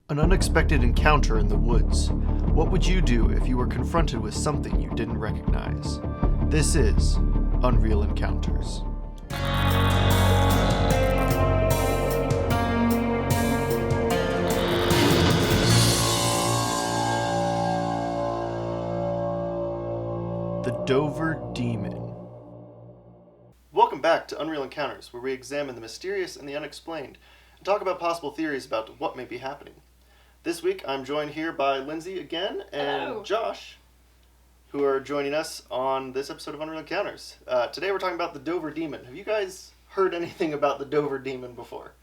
An unexpected encounter in the woods. What would you do if you were confronted with something you didn't recognize? This is Unreal Encounters. The Dover Demon. Welcome back to Unreal Encounters, where we examine the mysterious and the unexplained, and talk about possible theories about what may be happening. This week, I'm joined here by Lindsay again, and Hello. Josh, who are joining us on this episode of Unreal Encounters. Today we're talking about the Dover Demon. Have you guys heard anything about the Dover Demon before?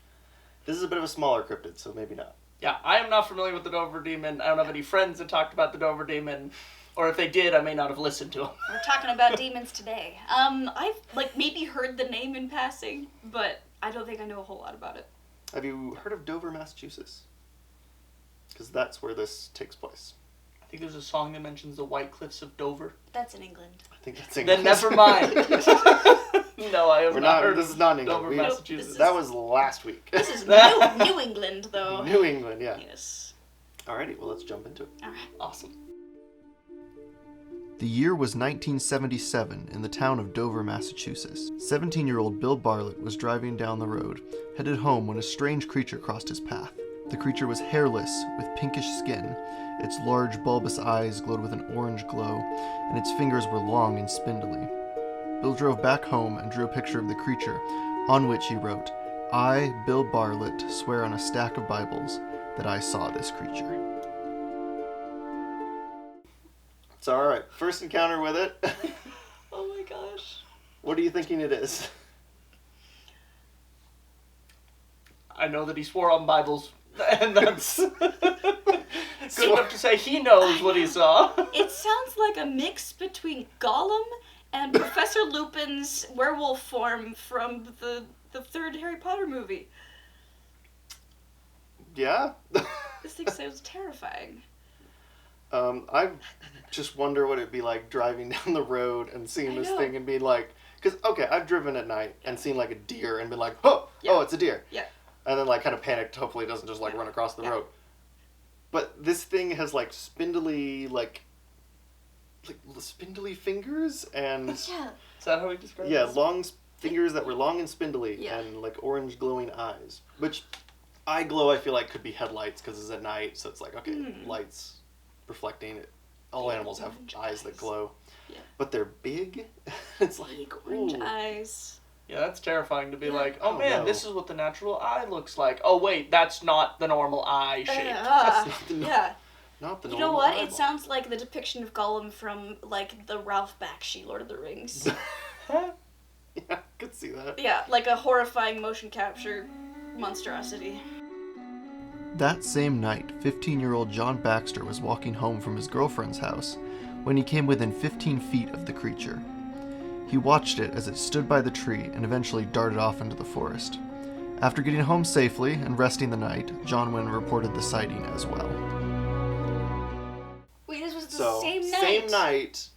This is a bit of a smaller cryptid, so maybe not. Yeah, I am not familiar with the Dover Demon. I don't have any friends that talked about the Dover Demon. Or if they did, I may not have listened to them. We're talking about demons today. I've maybe heard the name in passing, but I don't think I know a whole lot about it. Have you heard of Dover, Massachusetts? Because that's where this takes place. I think there's a song that mentions the White Cliffs of Dover. That's in England. I think that's English. Then never mind. No, I have not heard this is not England. Dover, We- Massachusetts. That was last week. This is New England, though. New England, yeah. Yes. Alrighty, well, let's jump into it. All right. Awesome. The year was 1977 in the town of Dover, Massachusetts. 17-year-old Bill Bartlett was driving down the road, headed home when a strange creature crossed his path. The creature was hairless, with pinkish skin. Its large, bulbous eyes glowed with an orange glow, and its fingers were long and spindly. Bill drove back home and drew a picture of the creature, on which he wrote, "I, Bill Bartlett, swear on a stack of Bibles that I saw this creature." So, alright, first encounter with it. Oh my gosh. What are you thinking it is? I know that he swore on Bibles, and that's good enough to say he knows what he saw. It sounds like a mix between Gollum and Professor Lupin's werewolf form from the third Harry Potter movie. Yeah? This thing sounds terrifying. I just wonder what it'd be like driving down the road and seeing I this know. thing and being like, because, okay, I've driven at night and seen like a deer and been like, oh, it's a deer. Yeah. And then like kind of panicked, hopefully it doesn't just like run across the road. But this thing has like spindly, like spindly fingers and... Yeah. Is that how he described it? Yeah, long fingers that were long and spindly Yeah. and like orange glowing eyes. Which, eye glow I feel like could be headlights because it's at night, so it's like, okay, lights reflecting it. All animals have Orange eyes that eyes. glow. Yeah. But they're big. It's like, Big orange ooh. eyes. Yeah, that's terrifying to be Yeah. like, oh Oh, man, no. this is what the natural eye looks like. Oh wait, that's not the normal eye shape. not the no- Yeah. Not the You know normal what? eyeball. It sounds like the depiction of Gollum from, like, the Ralph Bakshi Lord of the Rings. Yeah, I could see that. Yeah, like a horrifying motion capture monstrosity. That same night, 15-year-old John Baxter was walking home from his girlfriend's house when he came within 15 feet of the creature. He watched it as it stood by the tree and eventually darted off into the forest. After getting home safely and resting the night, John went and reported the sighting as well. Wait, this was the So, same night? same night,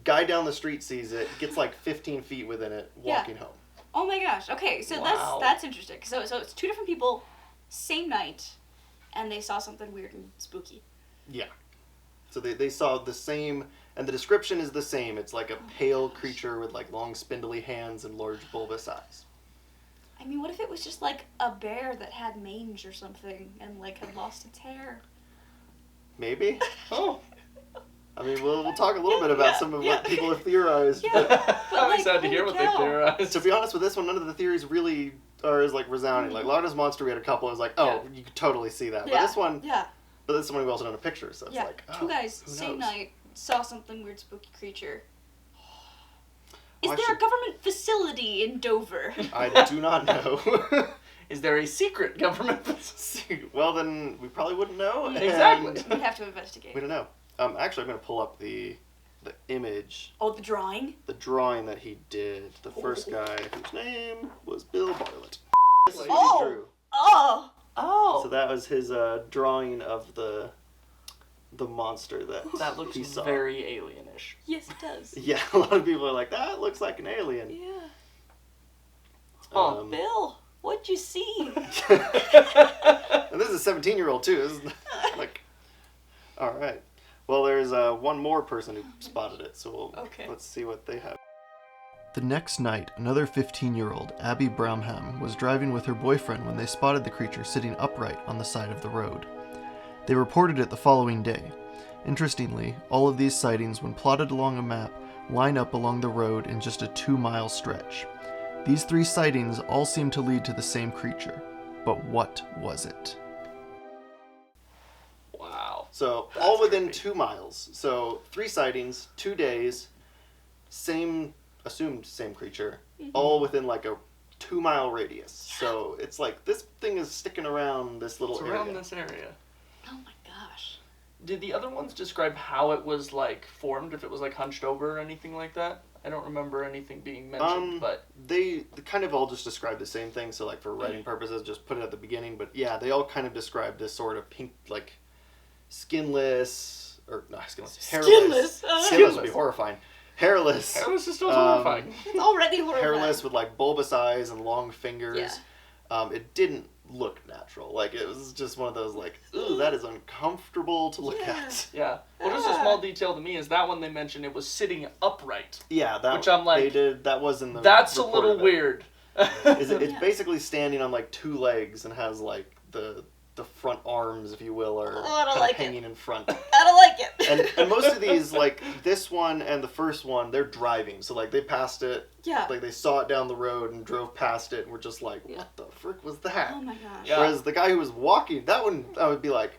guy down the street sees it, gets like 15 feet within it, walking home. Oh my gosh. Okay, so Wow. that's interesting. So it's two different people, same night, and they saw something weird and spooky. Yeah. So they saw the same, and the description is the same. It's like a pale creature with like long spindly hands and large bulbous eyes. I mean, what if it was just like a bear that had mange or something and like had lost its hair? Maybe. Oh. I mean, we'll talk a little bit about some of what people have theorized. Yeah. But But, I'm like, excited to hear holy what they cow. theorized. to be honest with this one, none of the theories really are as like resounding. Like Larda's Monster, we had a couple. It was like, oh, you could totally see that. But Yeah. this one, Yeah. but this one we also done a picture, so it's Yeah. like, oh, Two guys, who same knows? night, saw something weird, spooky creature. Is Why there should- a government facility in Dover? I do not know. Is there a secret government facility? Well, then we probably wouldn't know. and Exactly. We'd have to investigate. We don't know. Actually, I'm going to pull up the image, Oh, the drawing? the drawing that he did. The first guy whose name was Bill Bartlett. This is what Oh! he drew. Oh! Oh. So that was his drawing of the monster That looks he saw. very alienish. Yes, it does. Yeah, a lot of people are like, that looks like an alien. Yeah. Oh, Bill. What'd you see? And this is a 17-year-old too. This is like, all right. Well, there's one more person who spotted it, so let's see what they have. The next night, another 15-year-old, Abby Brownham, was driving with her boyfriend when they spotted the creature sitting upright on the side of the road. They reported it the following day. Interestingly, all of these sightings, when plotted along a map, line up along the road in just a 2-mile stretch. These 3 sightings all seem to lead to the same creature. But what was it? Wow. So, all within 2 miles. So, 3 sightings, 2 days, assumed same creature, all within like a 2-mile radius. Yeah. So, it's like, this thing is sticking around this little area. Around this area. Oh my gosh. Did the other ones describe how it was, like, formed? If it was, like, hunched over or anything like that? I don't remember anything being mentioned, but... They kind of all just describe the same thing, so, like, for writing purposes, just put it at the beginning. But, yeah, they all kind of describe this sort of pink, like, skinless... Or, no, skinless. Hairless. Skinless would be horrifying. Hairless. Hairless is still horrifying. It's already horrifying. Hairless with, like, bulbous eyes and long fingers. Yeah. It didn't look natural. Like, it was just one of those, like, ooh, that is uncomfortable to look at. Yeah. Well, just a small detail to me is that one they mentioned it was sitting upright. Yeah, that which I'm like, they did. That was in the. That's a little weird. It's basically standing on like 2 legs and has like the front arms, if you will, are kind of hanging in front. I don't like it. And most of these, like this one and the first one, they're driving. So like they passed it. Yeah. Like they saw it down the road and drove past it and were just like, what the frick was that? Oh my gosh. Yeah. Whereas the guy who was walking, that one, I would be like,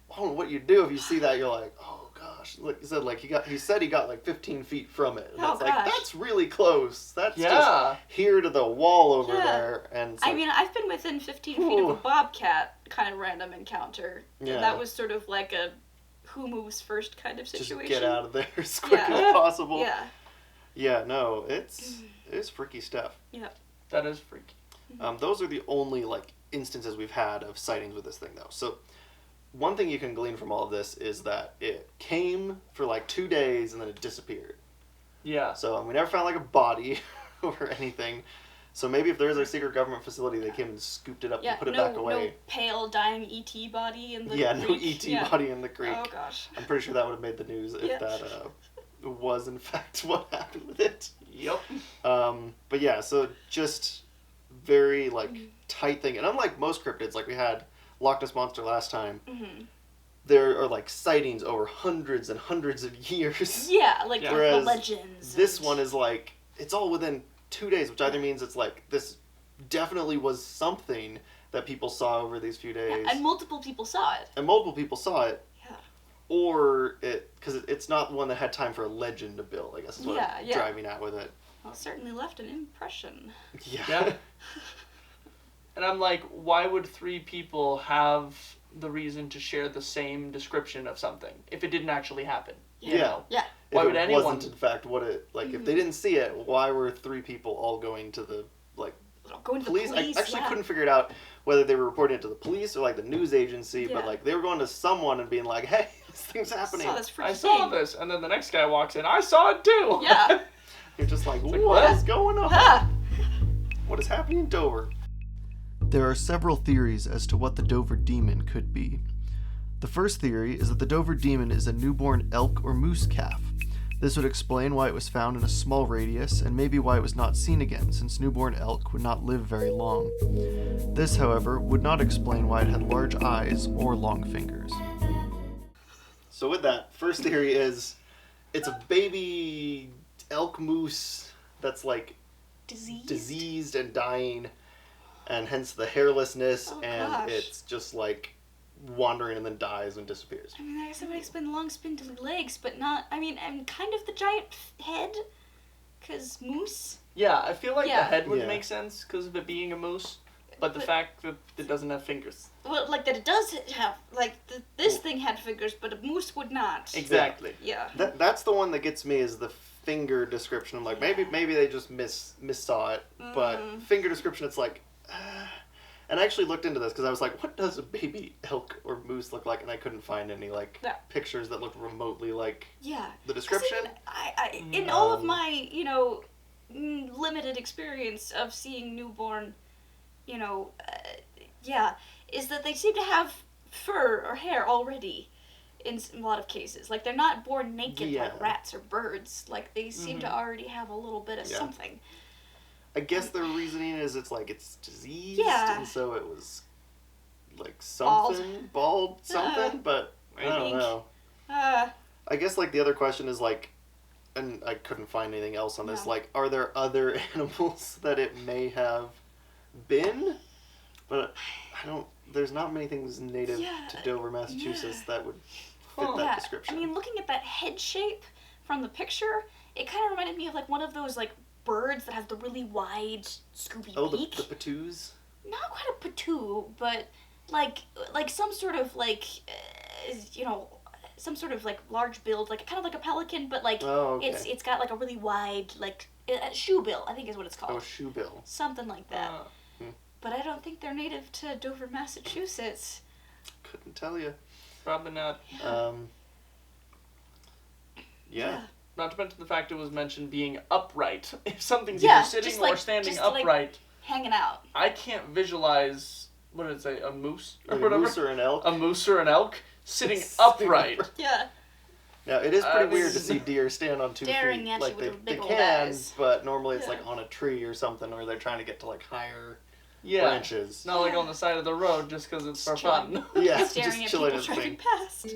I don't know what you do if you see that. You're like, oh gosh. Like you said, like he said he got like 15 feet from it. And oh it's gosh. like, that's really close. That's just here to the wall over there. And I mean, I've been within 15 feet of a bobcat kind of random encounter. Yeah. And that was sort of like a who moves first kind of situation. Just get out of there as quick as possible. Yeah. Yeah, no, it's freaky stuff. Yeah. That is freaky. Those are the only like instances we've had of sightings with this thing though. So one thing you can glean from all of this is that it came for like 2 days and then it disappeared. Yeah. So we never found like a body or anything. So maybe if there's a secret government facility, they came and scooped it up and put it back away. No pale dying ET body in the creek. No ET body in the creek. Oh gosh. I'm pretty sure that would have made the news if that was in fact what happened with it. Yep. But yeah, so just very like tight thing, and unlike most cryptids, like we had Loch Ness Monster last time, there are like sightings over hundreds and hundreds of years. Yeah, like whereas the legends. This one is like it's all within 2 days, which either means it's like this definitely was something that people saw over these few days, and multiple people saw it. Yeah. Or because it's not one that had time for a legend to build. I guess is what I'm driving at with it. Well, it certainly left an impression. Yeah. And I'm like, why would 3 people have the reason to share the same description of something if it didn't actually happen? You know? Yeah. Why would anyone? Wasn't in fact what it like? If they didn't see it, why were 3 people all going to the police? I actually couldn't figure it out whether they were reporting it to the police or like the news agency, but like they were going to someone and being like, "Hey, this thing's happening. I saw this," and then the next guy walks in, "I saw it too." Yeah. You're just like, what is going on? What is happening in Dover? There are several theories as to what the Dover demon could be. The first theory is that the Dover demon is a newborn elk or moose calf. This would explain why it was found in a small radius, and maybe why it was not seen again, since newborn elk would not live very long. This, however, would not explain why it had large eyes or long fingers. So with that, first theory is it's a baby elk moose that's like diseased and dying, and hence the hairlessness, it's just like wandering and then dies and disappears. I mean, I guess that would explain the long spindly legs, but not, I mean, and kind of the giant head, because moose? Yeah, I feel like the head would make sense because of it being a moose, but the fact that it doesn't have fingers. Well, like that it does have, like, this thing had fingers, but a moose would not. Exactly. Yeah. That's the one that gets me is the finger description. I'm like, maybe they just missaw it, but finger description, it's like, and I actually looked into this because I was like, what does a baby elk or moose look like? And I couldn't find any pictures that looked remotely like the description. In all of my, limited experience of seeing newborn is that they seem to have fur or hair already in a lot of cases. Like, they're not born naked like rats or birds. Like, they seem to already have a little bit of something. I guess their reasoning is it's diseased, and so it was like something, bald something, but I don't know. I guess like the other question is like, and I couldn't find anything else on this, like, are there other animals that it may have been? But there's not many things native to Dover, Massachusetts that would fit that description. I mean, looking at that head shape from the picture, it kind of reminded me of like one of those like birds that has the really wide, scoopy beak. Oh, the patoos? Not quite a patoo, but like some sort of like, some sort of like large build, like kind of like a pelican, but like it's got like a really wide like shoe bill, I think is what it's called. Oh, shoe bill. Something like that. But I don't think they're native to Dover, Massachusetts. Couldn't tell you. Probably not. Yeah. Not to mention the fact it was mentioned being upright. If something's either sitting or standing upright, like hanging out. I can't visualize. What did it say? A moose or Like whatever. A moose or an elk. A moose or an elk sitting upright. Yeah. Yeah, it is pretty weird to see deer stand on 2 Staring feet. at Like you with they big old can, eyes. but normally it's like on a tree or something, or they're trying to get to like higher branches. Not like on the side of the road just because it's for fun. Yeah, Staring just at chilling people at the driving thing. past.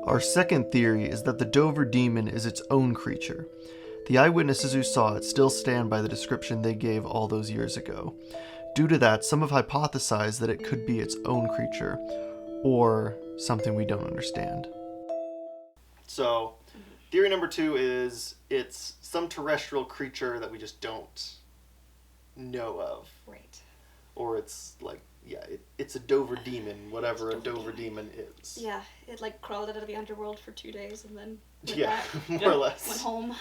Our second theory is that the Dover demon is its own creature. The eyewitnesses who saw it still stand by the description they gave all those years ago. Due to that, some have hypothesized that it could be its own creature, or something we don't understand. So, theory number 2 is it's some terrestrial creature that we just don't know of. Right. Or it's like, it's a Dover demon, whatever a Dover demon is. Yeah, it like crawled out of the underworld for 2 days and then went Yeah, back, more or less. went home.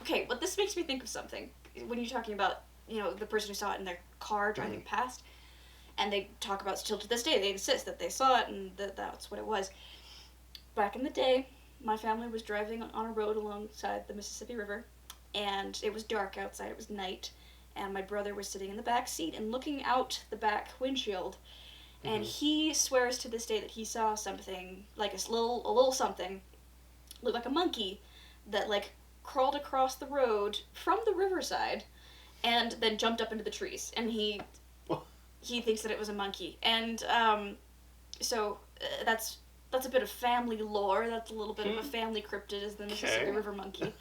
Okay, but this makes me think of something. When you're talking about, the person who saw it in their car driving past, and they talk about still to this day, they insist that they saw it and that's what it was. Back in the day, my family was driving on a road alongside the Mississippi River, and it was dark outside, it was night, and my brother was sitting in the back seat and looking out the back windshield, and he swears to this day that he saw something, like a little something, looked like a monkey, that like crawled across the road from the riverside, and then jumped up into the trees, and he thinks that it was a monkey, and so that's a bit of family lore. That's a little bit of a family cryptid, is the Mississippi River monkey.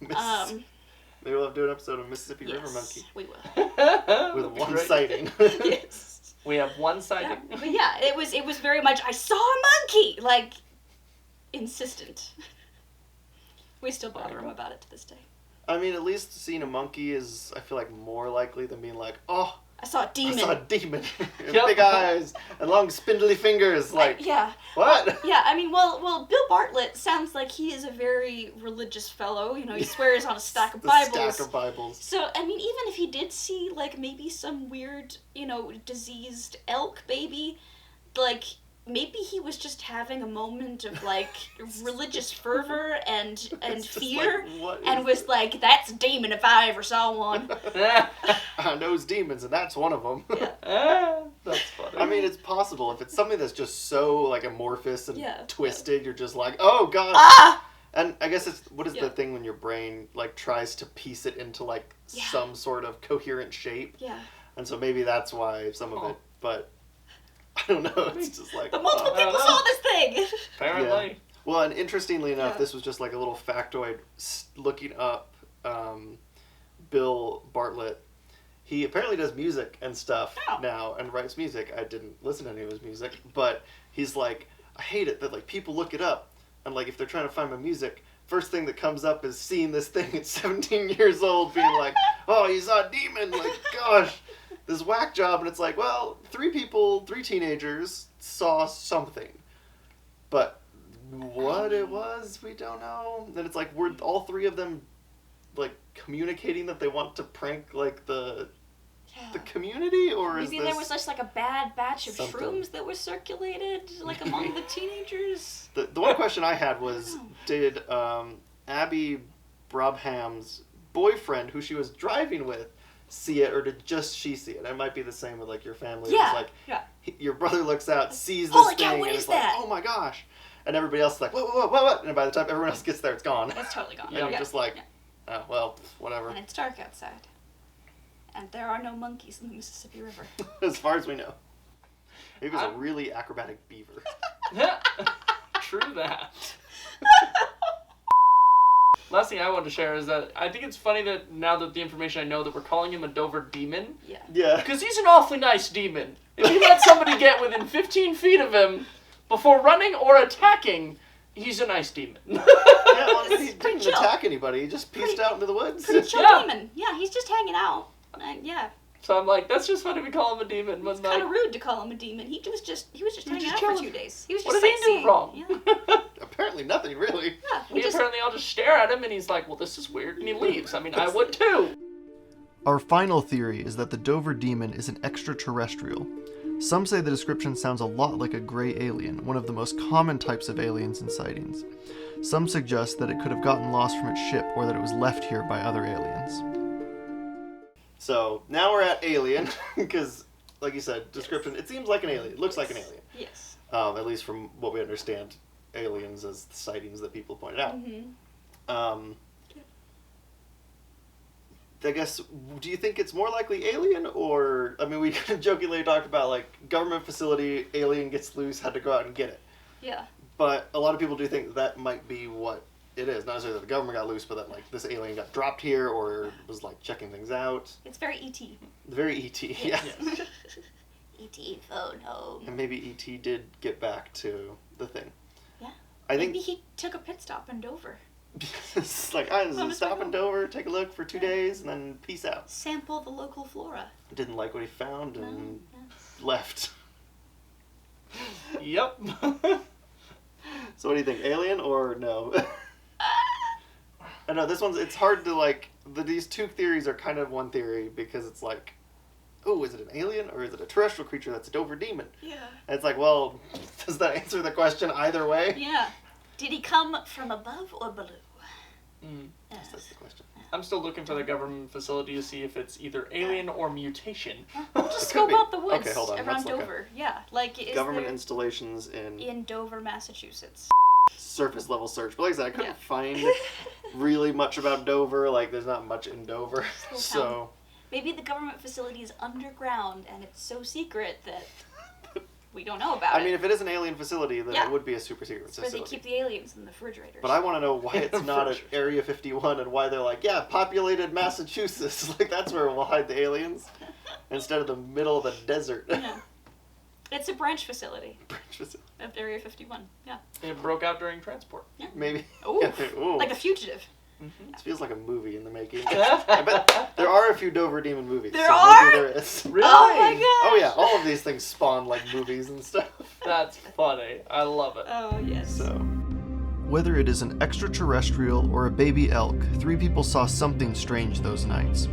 Maybe we'll have to do an episode of Mississippi River Monkey. We will. With one sighting. Yes. We have one sighting. Yeah. But yeah, it was very much, I saw a monkey! Like, insistent. We still bother him about it to this day. I mean, at least seeing a monkey is, I feel like, more likely than being like, oh, I saw a demon. I saw a demon. Big eyes and long spindly fingers. Like, yeah. what? Yeah, I mean, well, Bill Bartlett sounds like he is a very religious fellow. He swears on a stack of Bibles. Stack of Bibles. So, I mean, even if he did see, like, maybe some weird, diseased elk baby, like, maybe he was just having a moment of, like, religious fervor and fear, like, and was this? like, that's a demon if I ever saw one. I knows demons, and that's one of them. Yeah. That's funny. I mean, it's possible. If it's something that's just so, like, amorphous and Yeah. twisted, you're just like, oh, God. Ah! And I guess what is the thing when your brain, like, tries to piece it into, like, some sort of coherent shape? Yeah. And so maybe that's why some of it, but I don't know, it's just like... But multiple people saw this thing! Apparently. Yeah. Well, and interestingly enough, this was just like a little factoid, looking up Bill Bartlett. He apparently does music and stuff now, and writes music. I didn't listen to any of his music, but he's like, I hate it that, like, people look it up, and, like, if they're trying to find my music, first thing that comes up is seeing this thing at 17 years old being like, oh, you saw a demon, like, gosh, this whack job, and it's like, well, 3 teenagers saw something, but what it was, we don't know. Then it's like, were all 3 of them, like, communicating that they want to prank, like, the community, or maybe is this... there was just like a bad batch of something? Shrooms that was circulated, like, among the teenagers? The one question I had was, did Abby Brobham's boyfriend, who she was driving with, see it, or did just she see it? It might be the same with like your family. Yeah. It's like your brother looks out, sees this Holy thing, cow, what and is it's like, that? oh my gosh. And everybody else is like, what? And by the time everyone else gets there, it's gone. It's totally gone. And you're just like, oh, well, whatever. And it's dark outside. And there are no monkeys in the Mississippi River. As far as we know. It was a really acrobatic beaver. True that. Last thing I want to share is that I think it's funny that now that the information I know that we're calling him a Dover demon. Yeah. Yeah. Because he's an awfully nice demon. If he lets somebody get within 15 feet of him before running or attacking, he's a nice demon. Yeah, well, he It's pretty didn't chill. attack anybody. He just pieced out into the woods. Pretty chill Yeah. demon. Yeah, he's just hanging out. Yeah. So I'm like, that's just funny we call him a demon. It's kind of rude to call him a demon. He was just hanging out for chilling. 2 days. He was What just did he do sightseeing. wrong? Yeah. Apparently nothing, really. Yeah. We apparently all just stare at him and he's like, well, this is weird, and he leaves. I mean, I would too. Our final theory is that the Dover demon is an extraterrestrial. Some say the description sounds a lot like a gray alien, one of the most common types of aliens in sightings. Some suggest that it could have gotten lost from its ship or that it was left here by other aliens. So, now we're at alien, because, like you said, description, it seems like an alien. It looks like an alien. Yes. At least from what we understand, aliens as the sightings that people pointed out. Mm-hmm. I guess, do you think it's more likely alien, or, I mean, we kind of jokingly talked about, like, government facility, alien gets loose, had to go out and get it. Yeah. But a lot of people do think that might be what it is. Not necessarily that the government got loose, but that, like, this alien got dropped here, or was, like, checking things out. It's very E.T. Very E.T., yeah. E.T. phone home. And maybe E.T. did get back to the thing. Yeah. I think Maybe he took a pit stop in Dover. it's like, stop in Dover, take a look for 2 days, and then peace out. Sample the local flora. Didn't like what he found and No. left. Yep. So what do you think, alien or no? I know this it's hard to like, these two theories are kind of one theory because it's like, oh, is it an alien or is it a terrestrial creature that's a Dover demon? Yeah. And it's like, well, does that answer the question either way? Yeah. Did he come from above or below? Yes. That's the question. I'm still looking for the government facility to see if it's either alien or mutation. Just It scope could be. out the woods Okay, hold on, around let's look Dover. Yeah. Like, is Government there installations in Dover, Massachusetts? surface level search. But like I said, I couldn't Yeah. find really much about Dover. Like, there's not much in Dover. Little So, town. Maybe the government facility is underground and it's so secret that we don't know about I it. mean, if it is an alien facility, then Yeah. it would be a super secret It's where they facility. keep the aliens in the refrigerators. But I want to know why it's not at Area 51 and why they're like, yeah, populated Massachusetts. Like, that's where we'll hide the aliens instead of the middle of the desert. Yeah. It's a branch facility Just of Area 51. Yeah. It broke out during transport. Maybe. Ooh. Ooh. Like a fugitive. This feels like a movie in the making. I bet there are a few Dover Demon movies. There so are? maybe there is. Really? Oh my god. Oh yeah, all of these things spawn like movies and stuff. That's funny. I love it. Oh, yes. So, whether it is an extraterrestrial or a baby elk, 3 people saw something strange those nights.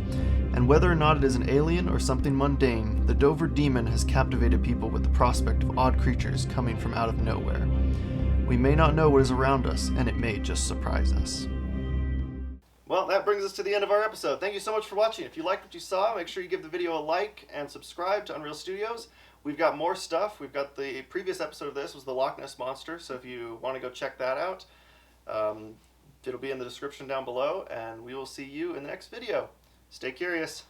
And whether or not it is an alien or something mundane, the Dover Demon has captivated people with the prospect of odd creatures coming from out of nowhere. We may not know what is around us, and it may just surprise us. Well, that brings us to the end of our episode. Thank you so much for watching. If you liked what you saw, make sure you give the video a like and subscribe to Unreal Studios. We've got more stuff. We've got the previous episode of this was the Loch Ness Monster, so if you want to go check that out, it'll be in the description down below, and we will see you in the next video. Stay curious.